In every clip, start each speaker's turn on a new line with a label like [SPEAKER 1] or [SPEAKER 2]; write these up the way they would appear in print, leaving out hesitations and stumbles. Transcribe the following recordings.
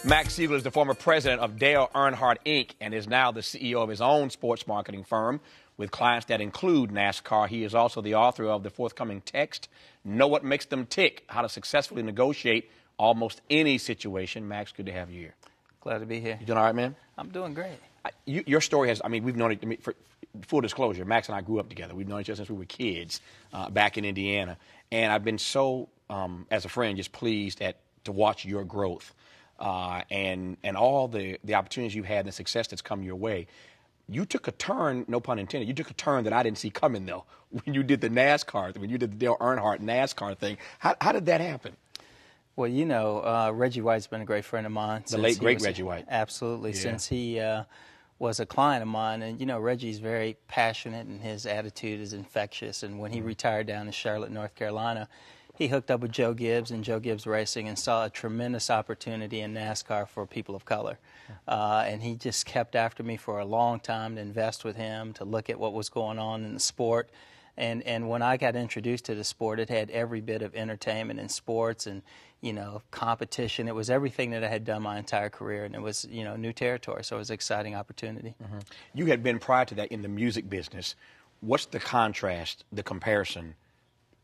[SPEAKER 1] Max Siegel is the former president of Dale Earnhardt, Inc., and is now the CEO of his own sports marketing firm with clients that include NASCAR. He is also the author of the forthcoming text, Know What Makes Them Tick, How to Successfully Negotiate Almost Any Situation. Max, good to have you here.
[SPEAKER 2] Glad to be here.
[SPEAKER 1] You doing all right, man?
[SPEAKER 2] I'm doing great.
[SPEAKER 1] Your story has, we've known it, for full disclosure, Max and I grew up together. We've known each other since we were kids back in Indiana. And I've been so, as a friend, just pleased to watch your growth. And all the opportunities you've had and the success that's come your way. You took a turn, no pun intended, you took a turn that I didn't see coming, though, when you did the NASCAR, when you did the Dale Earnhardt NASCAR thing. How did that happen?
[SPEAKER 2] Well, you know, Reggie White's been a great friend of mine.
[SPEAKER 1] The late, great Reggie White.
[SPEAKER 2] Absolutely,
[SPEAKER 1] yeah.
[SPEAKER 2] Since he was a client of mine. And, you know, Reggie's very passionate, and his attitude is infectious. And when he retired down in Charlotte, North Carolina, he hooked up with Joe Gibbs and Joe Gibbs Racing and saw a tremendous opportunity in NASCAR for people of color. And he just kept after me for a long time to invest with him, to look at what was going on in the sport. And when I got introduced to the sport, it had every bit of entertainment and sports and, you know, competition. It was everything that I had done my entire career, and it was, you know, new territory. So it was an exciting opportunity.
[SPEAKER 1] Mm-hmm. You had been prior to that in the music business. What's the contrast, the comparison,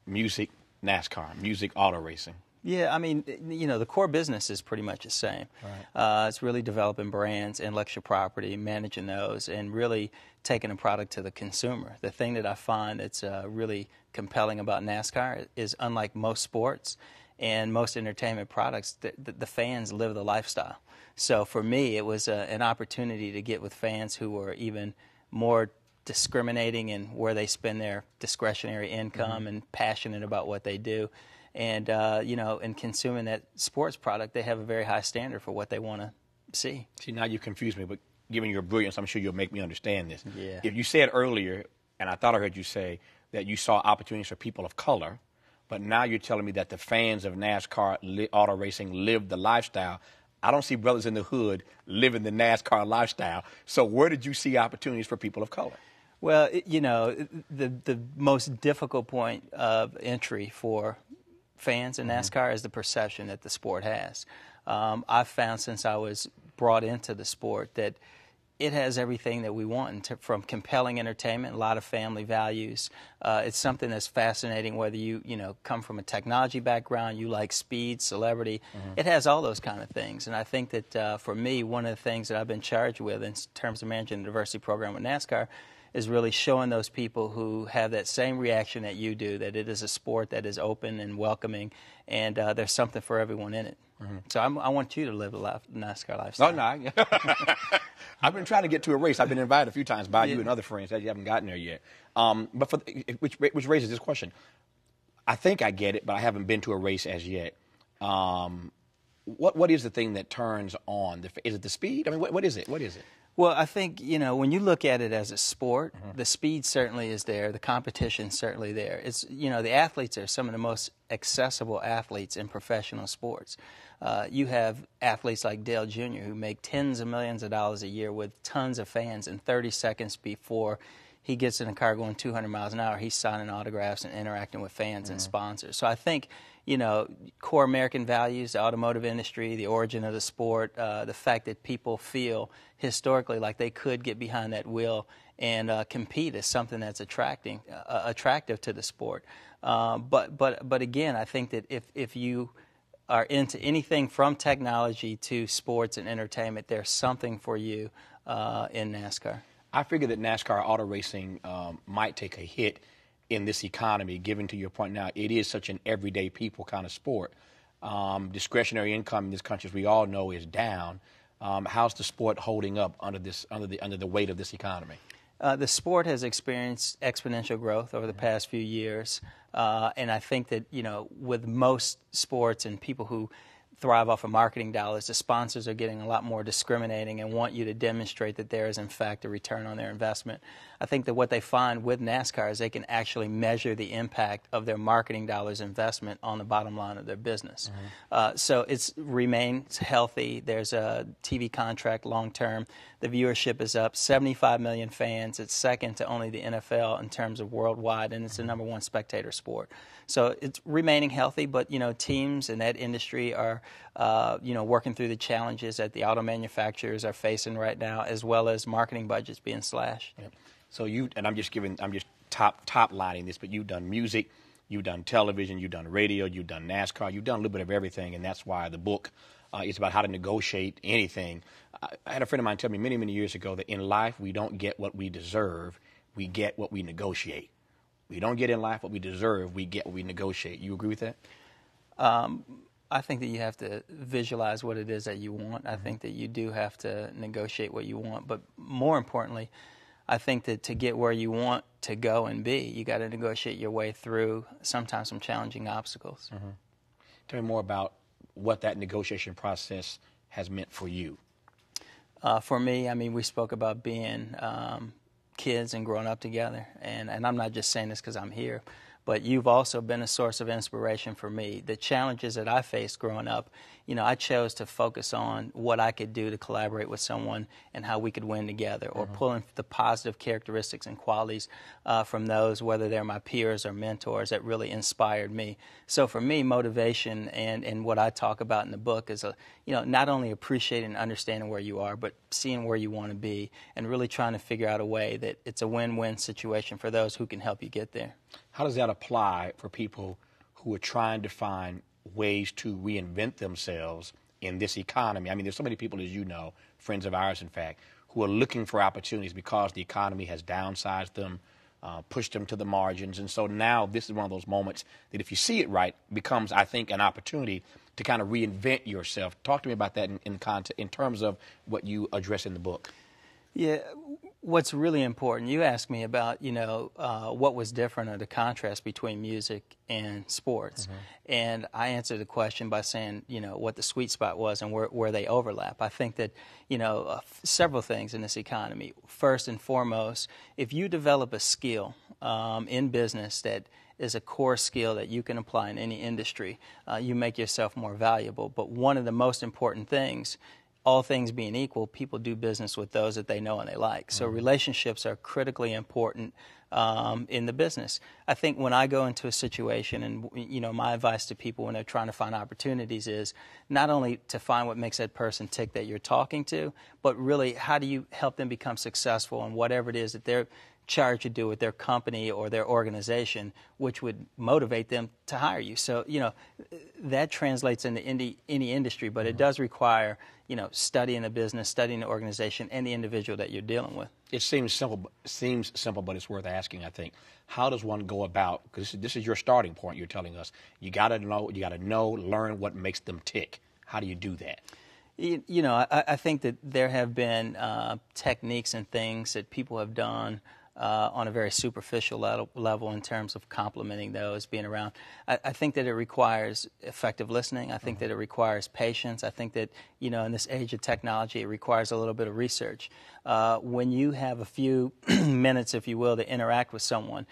[SPEAKER 1] music, NASCAR, music, auto racing?
[SPEAKER 2] Yeah, I mean, you know, the core business is pretty much the same. Right. It's really developing brands, intellectual property, managing those, and really taking a product to the consumer. The thing that I find that's really compelling about NASCAR is, unlike most sports and most entertainment products, the fans live the lifestyle. So for me, it was an opportunity to get with fans who were even more discriminating in where they spend their discretionary income and passionate about what they do. And, you know, in consuming that sports product, they have a very high standard for what they want to see.
[SPEAKER 1] See, now you confuse me, but given your brilliance, I'm sure you'll make me understand this.
[SPEAKER 2] Yeah.
[SPEAKER 1] If you said earlier, and I thought I heard you say, that you saw opportunities for people of color, but now you're telling me that the fans of NASCAR auto racing live the lifestyle. I don't see brothers in the hood living the NASCAR lifestyle. So where did you see opportunities for people of color?
[SPEAKER 2] Well, you know, the most difficult point of entry for fans in NASCAR is the perception that the sport has. I've found since I was brought into the sport that it has everything that we want, from compelling entertainment, a lot of family values. It's something that's fascinating, whether you come from a technology background, you like speed, celebrity. It has all those kind of things. And I think that for me, one of the things that I've been charged with in terms of managing the diversity program with NASCAR is really showing those people who have that same reaction that you do, that it is a sport that is open and welcoming, and there's something for everyone in it. So I want you to live a NASCAR lifestyle.
[SPEAKER 1] Oh, no. I've been trying to get to a race. I've been invited a few times by you and other friends that you haven't gotten there yet. But which raises this question. I think I get it, but I haven't been to a race as yet. What is the thing that turns on? Is it the speed? I mean, what is it? What is it?
[SPEAKER 2] Well, I think, you know, when you look at it as a sport, the speed certainly is there. The competition is certainly there. It's, you know, the athletes are some of the most accessible athletes in professional sports. You have athletes like Dale Jr. who make tens of millions of dollars a year with tons of fans, and 30 seconds before he gets in a car going 200 miles an hour, he's signing autographs and interacting with fans and sponsors. So I think, you know, core American values, the automotive industry, the origin of the sport, the fact that people feel historically like they could get behind that wheel and compete is something that's attractive to the sport. But again, I think that if you are into anything from technology to sports and entertainment, there's something for you in NASCAR.
[SPEAKER 1] I figure that NASCAR auto racing might take a hit in this economy, given to your point now, it is such an everyday people kind of sport. Discretionary income in this country, as we all know, is down. How's the sport holding up under the weight of this economy?
[SPEAKER 2] The sport has experienced exponential growth over the past few years, and I think that, you know, with most sports and people who thrive off of marketing dollars, the sponsors are getting a lot more discriminating and want you to demonstrate that there is, in fact, a return on their investment. I think that what they find with NASCAR is they can actually measure the impact of their marketing dollars investment on the bottom line of their business. So it remains healthy. There's a TV contract long-term. The viewership is up. 75 million fans. It's second to only the NFL in terms of worldwide, and it's the #1 spectator sport. So it's remaining healthy, but, you know, teams in that industry are working through the challenges that the auto manufacturers are facing right now, as well as marketing budgets being slashed.
[SPEAKER 1] Yep. So I'm just top lining this, but you've done music, you've done television, you've done radio, you've done NASCAR, you've done a little bit of everything, and that's why the book is about how to negotiate anything. I had a friend of mine tell me many, many years ago that in life we don't get what we deserve, we get what we negotiate. We don't get in life what we deserve, we get what we negotiate. You agree with that?
[SPEAKER 2] I think that you have to visualize what it is that you want. I think that you do have to negotiate what you want. But more importantly, I think that to get where you want to go and be, you got to negotiate your way through sometimes some challenging obstacles.
[SPEAKER 1] Mm-hmm. Tell me more about what that negotiation process has meant for you.
[SPEAKER 2] For me, I mean, we spoke about being kids and growing up together. And I'm not just saying this because I'm here, but you've also been a source of inspiration for me. The challenges that I faced growing up, I chose to focus on what I could do to collaborate with someone and how we could win together, or pulling the positive characteristics and qualities from those, whether they're my peers or mentors, that really inspired me. So for me, motivation and what I talk about in the book is, not only appreciating and understanding where you are, but seeing where you want to be and really trying to figure out a way that it's a win-win situation for those who can help you get there.
[SPEAKER 1] How does that apply for people who are trying to find ways to reinvent themselves in this economy? I mean, there's so many people, as you know, friends of ours, in fact, who are looking for opportunities because the economy has downsized them, pushed them to the margins. And so now this is one of those moments that, if you see it right, becomes, I think, an opportunity to kind of reinvent yourself. Talk to me about that in terms of what you address in the book.
[SPEAKER 2] Yeah, what's really important, you asked me about, what was different or the contrast between music and sports. And I answered the question by saying, what the sweet spot was and where they overlap. I think that, several things in this economy. First and foremost, if you develop a skill in business that is a core skill that you can apply in any industry, you make yourself more valuable. But one of the most important things, all things being equal, people do business with those that they know and they like. So relationships are critically important in the business. I think when I go into a situation, and my advice to people when they're trying to find opportunities is not only to find what makes that person tick that you're talking to, but really how do you help them become successful in whatever it is that they're charged to do with their company or their organization, which would motivate them to hire you. So, that translates into any industry, but it does require, studying the business, studying the organization, and the individual that you're dealing with.
[SPEAKER 1] It seems simple, but it's worth asking, I think. How does one go about, because this is your starting point, you're telling us, you got to know, learn what makes them tick. How do you do that?
[SPEAKER 2] I think that there have been techniques and things that people have done on a very superficial level in terms of complimenting those, being around. I think that it requires effective listening. I think that it requires patience. I think that, in this age of technology, it requires a little bit of research. When you have a few minutes, if you will, to interact with someone,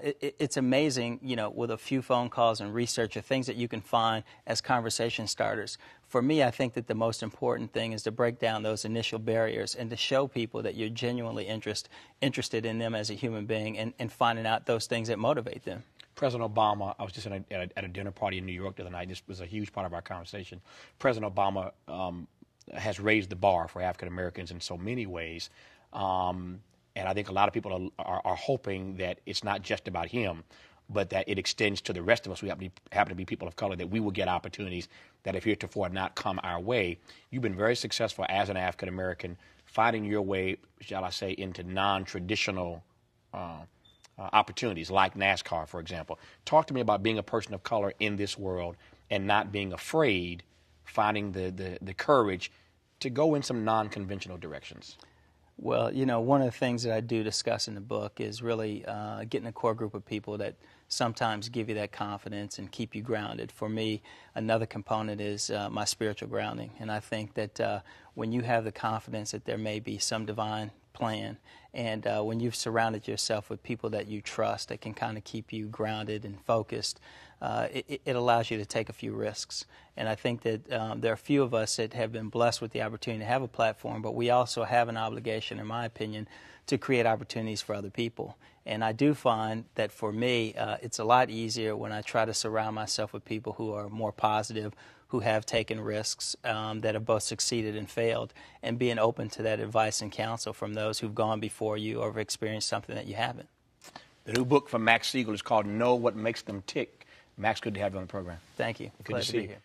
[SPEAKER 2] it's amazing, with a few phone calls and research of things that you can find as conversation starters. For me, I think that the most important thing is to break down those initial barriers and to show people that you're genuinely interested in them as a human being and finding out those things that motivate them.
[SPEAKER 1] President Obama, I was just at a dinner party in New York the other night. This was a huge part of our conversation. President Obama has raised the bar for African Americans in so many ways. And I think a lot of people are hoping that it's not just about him, but that it extends to the rest of us who happen to be people of color, that we will get opportunities that have heretofore not come our way. You've been very successful as an African American, finding your way, shall I say, into non-traditional opportunities like NASCAR, for example. Talk to me about being a person of color in this world and not being afraid, finding the courage to go in some non-conventional directions.
[SPEAKER 2] Well, one of the things that I do discuss in the book is really getting a core group of people that sometimes give you that confidence and keep you grounded. For me, another component is my spiritual grounding. And I think that when you have the confidence that there may be some divine plan, and when you've surrounded yourself with people that you trust that can kind of keep you grounded and focused, it allows you to take a few risks. And I think that there are a few of us that have been blessed with the opportunity to have a platform, but we also have an obligation, in my opinion, to create opportunities for other people. And I do find that for me, it's a lot easier when I try to surround myself with people who are more positive, who have taken risks, that have both succeeded and failed, and being open to that advice and counsel from those who've gone before you or have experienced something that you haven't.
[SPEAKER 1] The new book from Max Siegel is called Know What Makes Them Tick. Max, good to have you on the program.
[SPEAKER 2] Thank you.
[SPEAKER 1] Good to see you. Here.